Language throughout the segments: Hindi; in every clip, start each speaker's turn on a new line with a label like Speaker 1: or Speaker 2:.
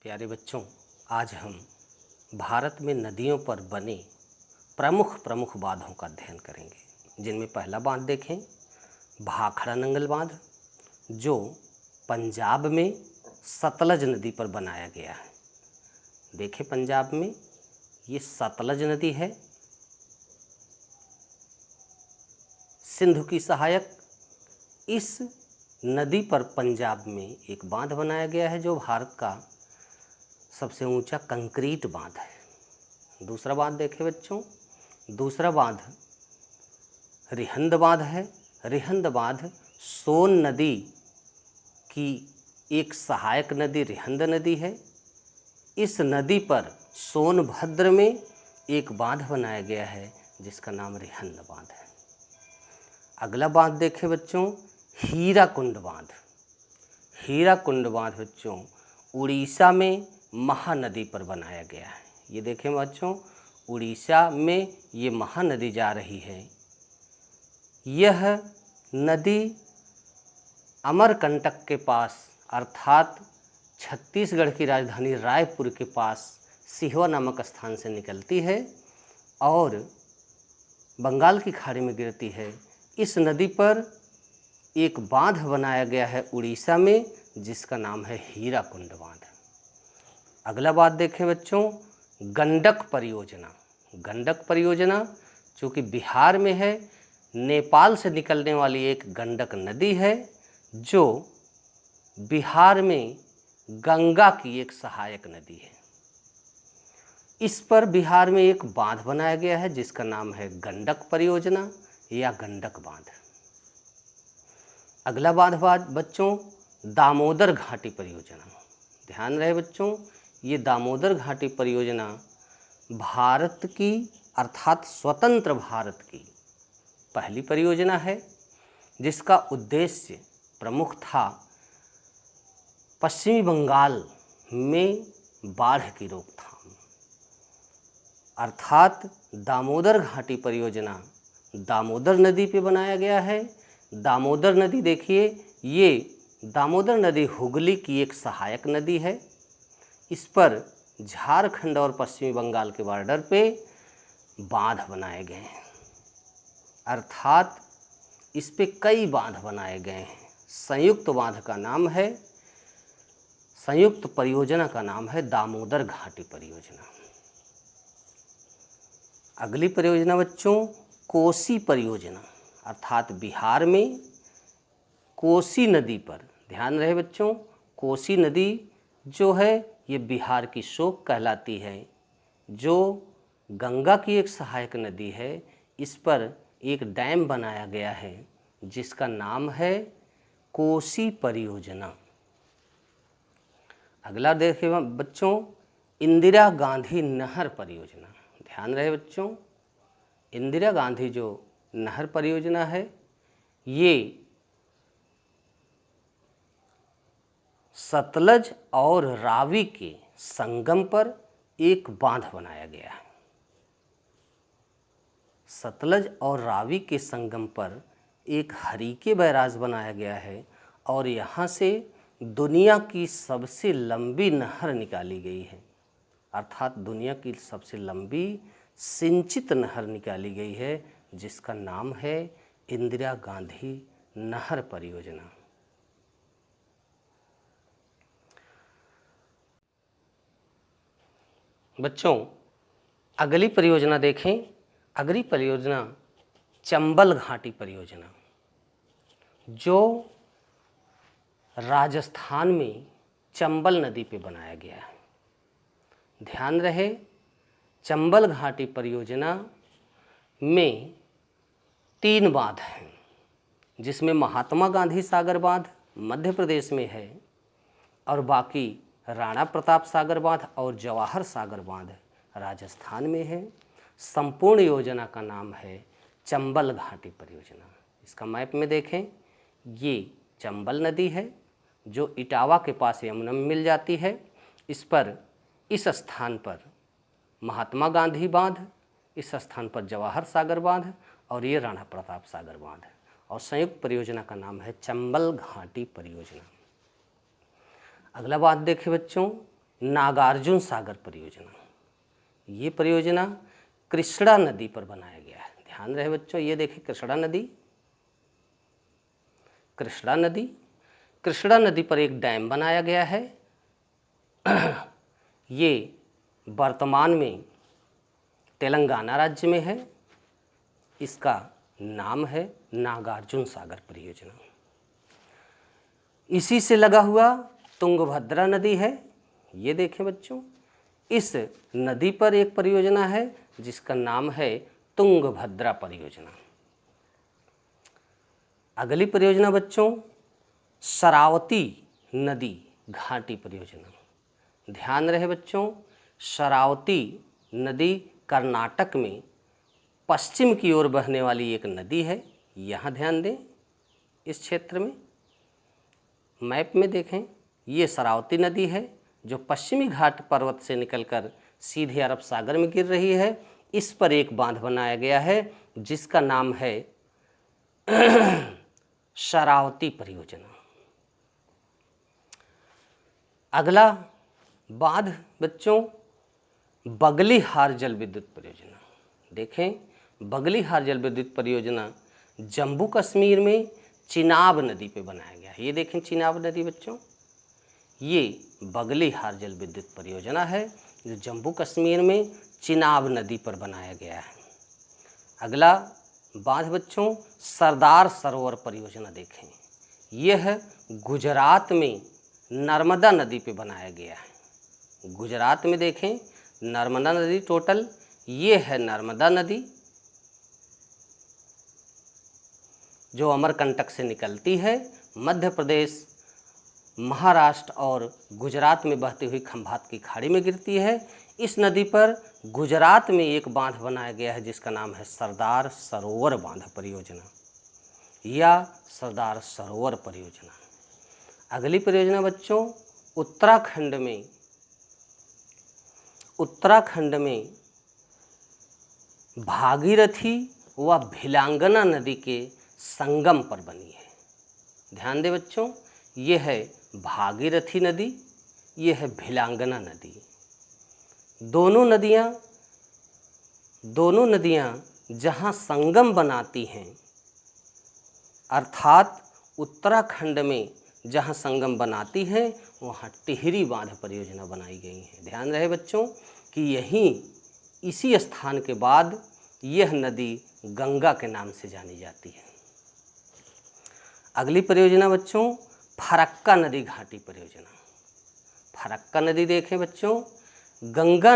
Speaker 1: प्यारे बच्चों, आज हम भारत में नदियों पर बने प्रमुख प्रमुख बांधों का अध्ययन करेंगे, जिनमें पहला बांध देखें भाखड़ा नंगल बांध, जो पंजाब में सतलज नदी पर बनाया गया है। देखें, पंजाब में ये सतलज नदी है, सिंधु की सहायक। इस नदी पर पंजाब में एक बांध बनाया गया है जो भारत का सबसे ऊंचा कंक्रीट बांध है। दूसरा बांध देखें बच्चों, दूसरा बांध रिहंद बांध है। रिहंद बांध सोन नदी की एक सहायक नदी रिहंद नदी है। इस नदी पर सोनभद्र में एक बांध बनाया गया है जिसका नाम रिहंद बांध है। अगला बांध देखें बच्चों, हीराकुंड बांध। हीराकुंड बांध बच्चों उड़ीसा में महानदी पर बनाया गया है। ये देखें बच्चों, उड़ीसा में ये महानदी जा रही है। यह नदी अमरकंटक के पास अर्थात छत्तीसगढ़ की राजधानी रायपुर के पास सिहवा नामक स्थान से निकलती है और बंगाल की खाड़ी में गिरती है। इस नदी पर एक बांध बनाया गया है उड़ीसा में जिसका नाम है हीराकुंड बांध। अगला बात देखें बच्चों, गंडक परियोजना। गंडक परियोजना जो कि बिहार में है, नेपाल से निकलने वाली एक गंडक नदी है जो बिहार में गंगा की एक सहायक नदी है। इस पर बिहार में एक बांध बनाया गया है जिसका नाम है गंडक परियोजना या गंडक बांध। अगला बांध बच्चों दामोदर घाटी परियोजना। ध्यान रहे बच्चों, ये दामोदर घाटी परियोजना भारत की अर्थात स्वतंत्र भारत की पहली परियोजना है जिसका उद्देश्य प्रमुख था पश्चिमी बंगाल में बाढ़ की रोकथाम। अर्थात दामोदर घाटी परियोजना दामोदर नदी पे बनाया गया है। दामोदर नदी देखिए, ये दामोदर नदी हुगली की एक सहायक नदी है। इस पर झारखंड और पश्चिमी बंगाल के बॉर्डर पे बांध बनाए गए हैं, अर्थात इस पे कई बांध बनाए गए हैं। संयुक्त बांध का नाम है, संयुक्त परियोजना का नाम है दामोदर घाटी परियोजना। अगली परियोजना बच्चों कोसी परियोजना, अर्थात बिहार में कोसी नदी पर। ध्यान रहे बच्चों, कोसी नदी जो है ये बिहार की शोक कहलाती है, जो गंगा की एक सहायक नदी है। इस पर एक डैम बनाया गया है जिसका नाम है कोसी परियोजना। अगला देखें बच्चों इंदिरा गांधी नहर परियोजना। ध्यान रहे बच्चों, इंदिरा गांधी जो नहर परियोजना है ये सतलज और रावी के संगम पर एक बांध बनाया गया है। सतलज और रावी के संगम पर एक हरीके बैराज बनाया गया है और यहाँ से दुनिया की सबसे लंबी नहर निकाली गई है, अर्थात दुनिया की सबसे लंबी सिंचित नहर निकाली गई है जिसका नाम है इंदिरा गांधी नहर परियोजना। बच्चों अगली परियोजना देखें, अगली परियोजना चंबल घाटी परियोजना जो राजस्थान में चंबल नदी पे बनाया गया है। ध्यान रहे, चंबल घाटी परियोजना में 3 बांध हैं जिसमें महात्मा गांधी सागर बांध मध्य प्रदेश में है और बाकी राणा प्रताप सागर बांध और जवाहर सागर बांध राजस्थान में है। संपूर्ण योजना का नाम है चंबल घाटी परियोजना। इसका मैप में देखें, ये चंबल नदी है जो इटावा के पास यमुना में मिल जाती है। इस पर इस स्थान पर महात्मा गांधी बांध, इस स्थान पर जवाहर सागर बांध और ये राणा प्रताप सागर बांध, और संयुक्त परियोजना का नाम है चंबल घाटी परियोजना। अगला बात देखें बच्चों, नागार्जुन सागर परियोजना। ये परियोजना कृष्णा नदी पर बनाया गया है। ध्यान रहे बच्चों, ये देखिए कृष्णा नदी, कृष्णा नदी, कृष्णा नदी पर एक डैम बनाया गया है। ये वर्तमान में तेलंगाना राज्य में है। इसका नाम है नागार्जुन सागर परियोजना। इसी से लगा हुआ तुंगभद्रा नदी है। ये देखें बच्चों, इस नदी पर एक परियोजना है जिसका नाम है तुंगभद्रा परियोजना। अगली परियोजना बच्चों शरावती नदी घाटी परियोजना। ध्यान रहे बच्चों, शरावती नदी कर्नाटक में पश्चिम की ओर बहने वाली एक नदी है। यहाँ ध्यान दें, इस क्षेत्र में मैप में देखें, ये शरावती नदी है जो पश्चिमी घाट पर्वत से निकलकर सीधे अरब सागर में गिर रही है। इस पर एक बांध बनाया गया है जिसका नाम है शरावती परियोजना। अगला बांध बच्चों बगलीहार जल विद्युत परियोजना। देखें, बगलीहार जल विद्युत परियोजना जम्मू कश्मीर में चिनाब नदी पे बनाया गया है। ये देखें चिनाब नदी बच्चों, ये बगलीहार जल विद्युत परियोजना है जो जम्मू कश्मीर में चिनाब नदी पर बनाया गया है। अगला बांध बच्चों सरदार सरोवर परियोजना। देखें, यह गुजरात में नर्मदा नदी पे बनाया गया है। गुजरात में देखें नर्मदा नदी, टोटल ये है नर्मदा नदी जो अमरकंटक से निकलती है, मध्य प्रदेश, महाराष्ट्र और गुजरात में बहती हुई खंभात की खाड़ी में गिरती है। इस नदी पर गुजरात में एक बांध बनाया गया है जिसका नाम है सरदार सरोवर बांध परियोजना या सरदार सरोवर परियोजना। अगली परियोजना बच्चों उत्तराखंड में भागीरथी व भिलांगना नदी के संगम पर बनी है। ध्यान दें बच्चों, ये है भागीरथी नदी, ये है भिलांगना नदी। दोनों नदियाँ जहाँ संगम बनाती हैं, अर्थात उत्तराखंड में जहाँ संगम बनाती है वहाँ टिहरी बांध परियोजना बनाई गई है। ध्यान रहे बच्चों कि इसी स्थान के बाद यह नदी गंगा के नाम से जानी जाती है। अगली परियोजना बच्चों फरक्का नदी घाटी परियोजना। फरक्का नदी देखें बच्चों, गंगा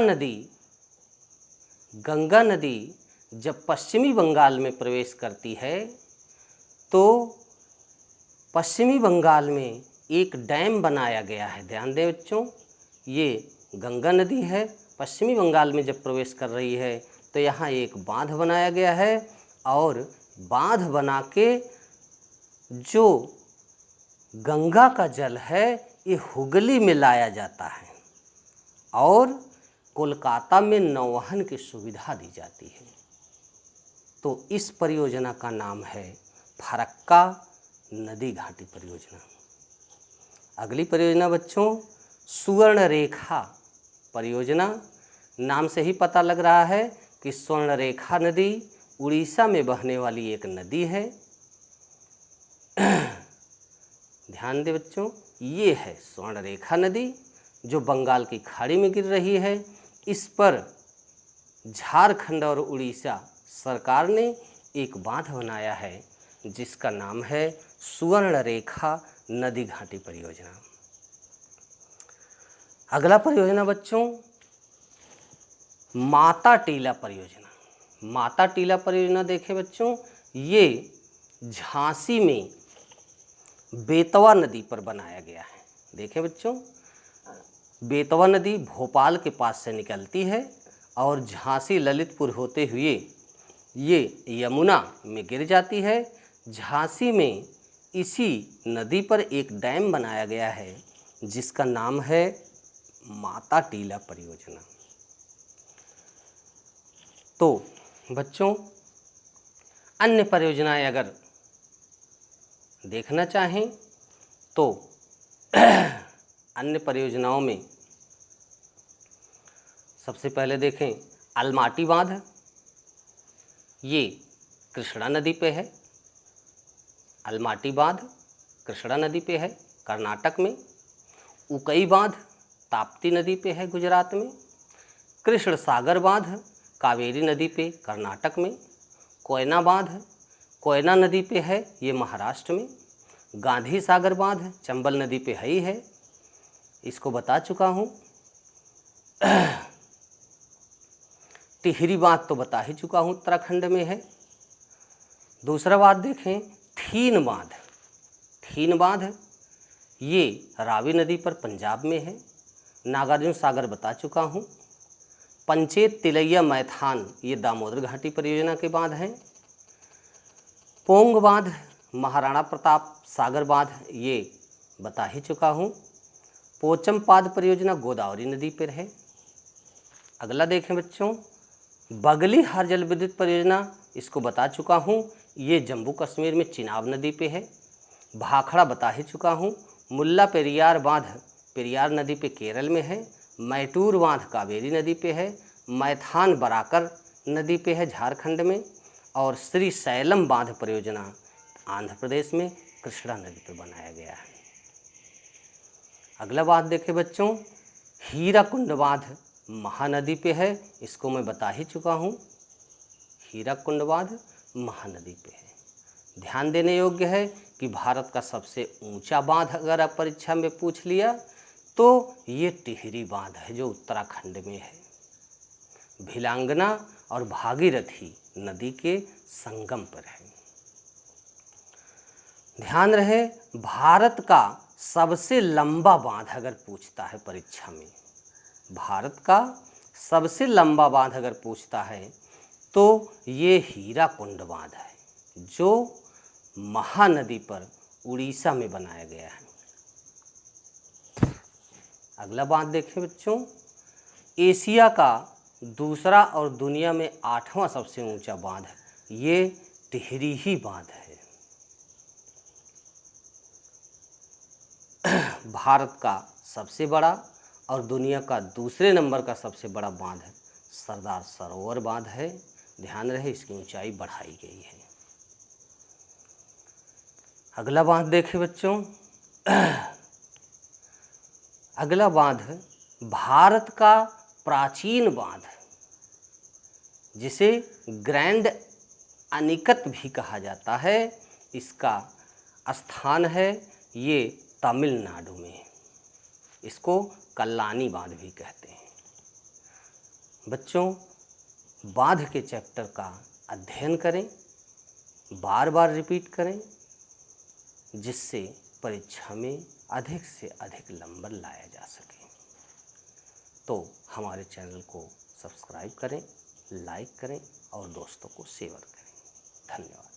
Speaker 1: नदी जब पश्चिमी बंगाल में प्रवेश करती है तो पश्चिमी बंगाल में एक डैम बनाया गया है। ध्यान दें बच्चों, ये गंगा नदी है, पश्चिमी बंगाल में जब प्रवेश कर रही है तो यहाँ एक बांध बनाया गया है और बांध बना के जो गंगा का जल है ये हुगली में लाया जाता है और कोलकाता में नौवहन की सुविधा दी जाती है। तो इस परियोजना का नाम है फरक्का नदी घाटी परियोजना। अगली परियोजना बच्चों सुवर्ण रेखा परियोजना। नाम से ही पता लग रहा है कि स्वर्ण रेखा नदी उड़ीसा में बहने वाली एक नदी है। ध्यान दें बच्चों, ये है स्वर्ण रेखा नदी जो बंगाल की खाड़ी में गिर रही है। इस पर झारखंड और उड़ीसा सरकार ने एक बांध बनाया है जिसका नाम है सुवर्ण रेखा नदी घाटी परियोजना। अगला परियोजना बच्चों माता टीला परियोजना। माता टीला परियोजना देखें बच्चों, ये झांसी में बेतवा नदी पर बनाया गया है। देखें बच्चों, बेतवा नदी भोपाल के पास से निकलती है और झांसी ललितपुर होते हुए ये यमुना में गिर जाती है। झांसी में इसी नदी पर एक डैम बनाया गया है जिसका नाम है माता टीला परियोजना। तो बच्चों अन्य परियोजनाएं अगर देखना चाहें तो अन्य परियोजनाओं में सबसे पहले देखें अलमाटी बांध, ये कृष्णा नदी पे है। अलमाटी बांध कृष्णा नदी पे है कर्नाटक में। उकई बांध ताप्ती नदी पे है गुजरात में। कृष्ण सागर बांध कावेरी नदी पे कर्नाटक में। कोयना बांध कोयना नदी पे है, ये महाराष्ट्र में। गांधी सागर बांध चंबल नदी पे है ही है, इसको बता चुका हूँ। टिहरी बांध तो बता ही चुका हूँ, उत्तराखंड में है। दूसरा बात देखें थीन बांध। थीन बांध ये रावी नदी पर पंजाब में है। नागार्जुन सागर बता चुका हूँ। पंचेत तिलैया मैथान ये दामोदर घाटी परियोजना के बांध हैं। पोंग बांध महाराणा प्रताप सागर बांध ये बता ही चुका हूँ। पोचमपाद परियोजना गोदावरी नदी पर है। अगला देखें बच्चों बगली हर जल विद्युत परियोजना, इसको बता चुका हूँ, ये जम्मू कश्मीर में चिनाब नदी पे है। भाखड़ा बता ही चुका हूँ। मुल्ला पेरियार बांध पेरियार नदी पे केरल में है। मैटूर बांध कावेरी नदी पे है। मैथान बराकर नदी पे है झारखंड में। और श्री सैलम बांध परियोजना आंध्र प्रदेश में कृष्णा नदी पे बनाया गया है। अगला बात देखें बच्चों हीराकुंड बांध महानदी पे है, इसको मैं बता ही चुका हूँ। हीराकुंड बांध महानदी पे है। ध्यान देने योग्य है कि भारत का सबसे ऊंचा बांध अगर आप परीक्षा में पूछ लिया तो ये टिहरी बांध है जो उत्तराखंड में है। भिलांगना और भागीरथी नदी के संगम पर है। ध्यान रहे भारत का सबसे लंबा बांध अगर पूछता है परीक्षा में, भारत का सबसे लंबा बांध अगर पूछता है तो ये हीराकुंड बांध है जो महानदी पर उड़ीसा में बनाया गया है। अगला बांध देखें बच्चों एशिया का दूसरा और दुनिया में 8वां सबसे ऊंचा बांध है, ये टिहरी ही बांध है। भारत का सबसे बड़ा और दुनिया का दूसरे नंबर का सबसे बड़ा बांध है सरदार सरोवर बांध है। ध्यान रहे इसकी ऊंचाई बढ़ाई गई है। अगला बांध देखें बच्चों अगला बांध भारत का प्राचीन बांध जिसे ग्रैंड अनिकत भी कहा जाता है, इसका स्थान है ये तमिलनाडु में। इसको कल्लानी बांध भी कहते हैं। बच्चों बांध के चैप्टर का अध्ययन करें, बार बार रिपीट करें, जिससे परीक्षा में अधिक से अधिक नंबर लाया जा सके। तो हमारे चैनल को सब्सक्राइब करें, लाइक करें और दोस्तों को शेयर करें। धन्यवाद।